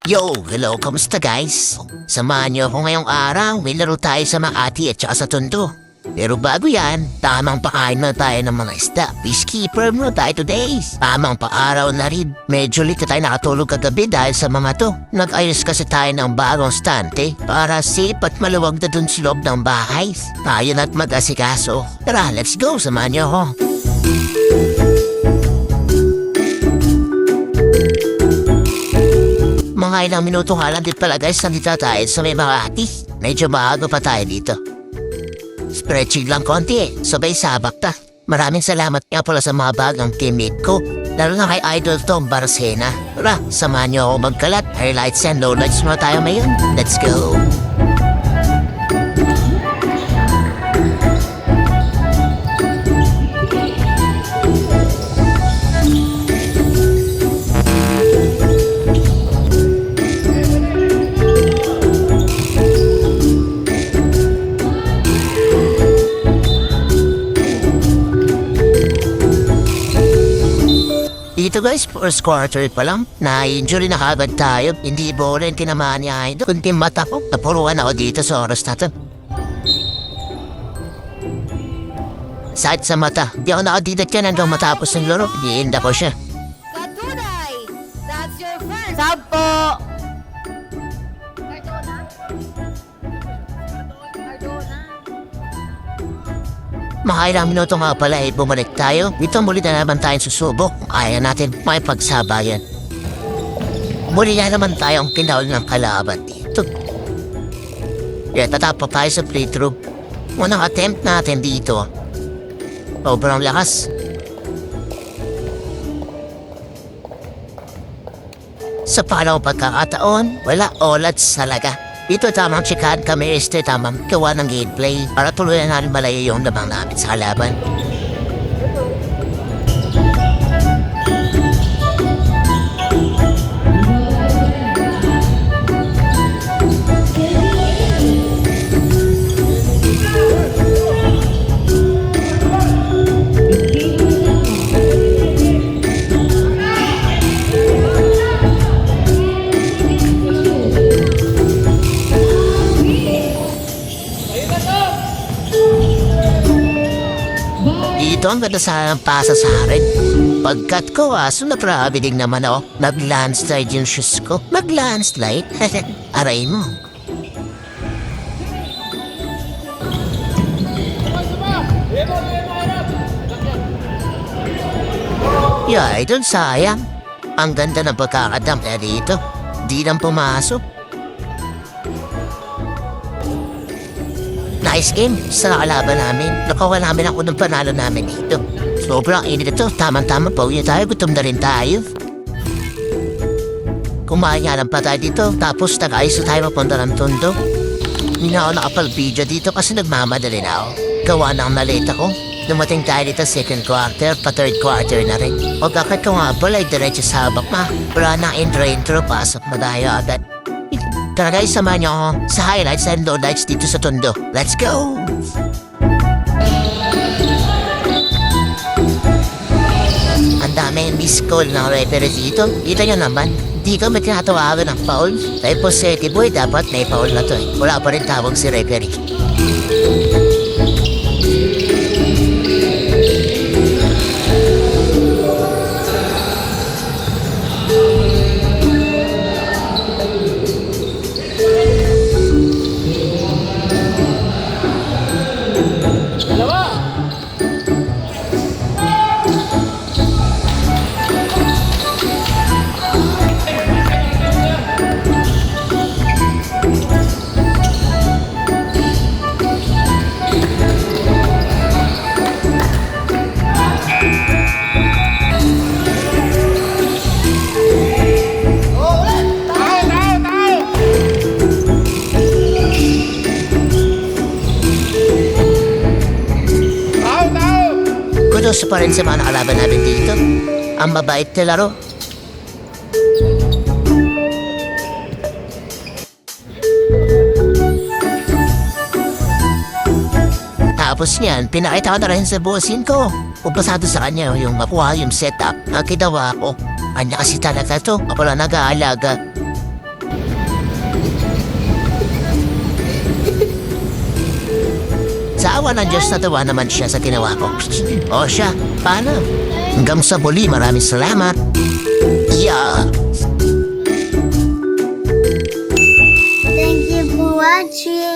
Yo, hello, kamusta guys? Samahan niyo ako ngayong araw, may laro tayo sa Makati at saka sa Tondo. Pero bago yan, tamang pakain na tayo ng mga isda. Peacekeeper muna tayo today. Tamang paaraw na rin. Medyo late tayo nakatulog kagabi dahil sa mga to. Nag-ayos kasi tayo ng bagong stante para safe at maluwag na dun sa loob ng bahay. Tayo na't mag-asikaso. Tara, let's go, samahan niyo ako. Mga ilang minuto nga lang din pala guys, nandito tayo sa may Makati. Medyo maaga pa tayo dito. Stretching lang konti sabay sabak ta. Maraming salamat nga pala sa mga bagang teammate ko. Lalo na kay Idol Tom Barcena. Tara, samahan niyo ako magkalat. Highlights and lowlights muna tayo ngayon. Let's go! Dito guys, first quarter pa lang, na-injury na kagad tayo. Hindi boring tinamaan ni Idol. Kunti mata ko, napuruan ako dito sa oras na to. Sakit sa mata, di ako nakadidat yan hanggang matapos ng laro. Diinda ko siya. Katunay! That's your first! Sampo! Cardona? Mga ilang minuto nga pala bumalik tayo. Dito muli na naman tayong susubok. Kaya natin may pagsabayan. Muli na naman tayong kinahol ng kalaban dito. Kaya tatapos tayo sa playthrough. Unang attempt natin dito. Sobrang lakas. Sa panahon pagkakataon, wala olats talaga. Ito tamang chikahan kami tamang gawa ng gameplay para tuluyan natin malayo yung lamang namin sa kalaban. Dito ang ganda sa pasa sa akin. Pagkat ko sunagrabe din naman ako. Nag-landslide yung shoes ko. Mag-landslide? Aray mo. Yeah, ito sayang. Ang ganda ng pagkakadam dito. Di lang pumasok. Nice game sa nakalaban namin. Nakawa namin ako ng panalo namin dito. Sobrang init ito. Tamang-tama pa uwi tayo. Gutom na rin tayo. Kumain nga lang pa tayo dito. Tapos nag-ayos na tayo mapunta ng Tondo. Hindi na ako nakapag-video dito kasi nagmamadali na ako. Gawa na ang nalate ako. Dumating tayo dito second quarter, pa third quarter na rin. Pagkakat ko nga pala ay diretso sa habak na. Wala na intro, pasok na tayo agad. Tara guys, samahan niyo ako sa highlights and lowlights dito sa Tondo. Let's go! Ang dami miss call ng referee dito. Kita niyo naman, di kami tinatawagan ng foul. Dahil positive boy, dapat may foul na to. Wala pa rin tawag si referee. Kudos pa rin sa mga nakalaban namin dito. Ang mabait na laro. Tapos niyan, pinakita ko na rin sa bosin ko. Upasado sa kanya yung makuha yung setup na ginawa ko. Kanya kasi talaga to, ako lang nag-aalaga. Sa awa ng Diyos, natawa naman siya sa ginawa ko. O siya, paano? Hanggang sa muli, maraming salamat. Yeah. Thank you for watching.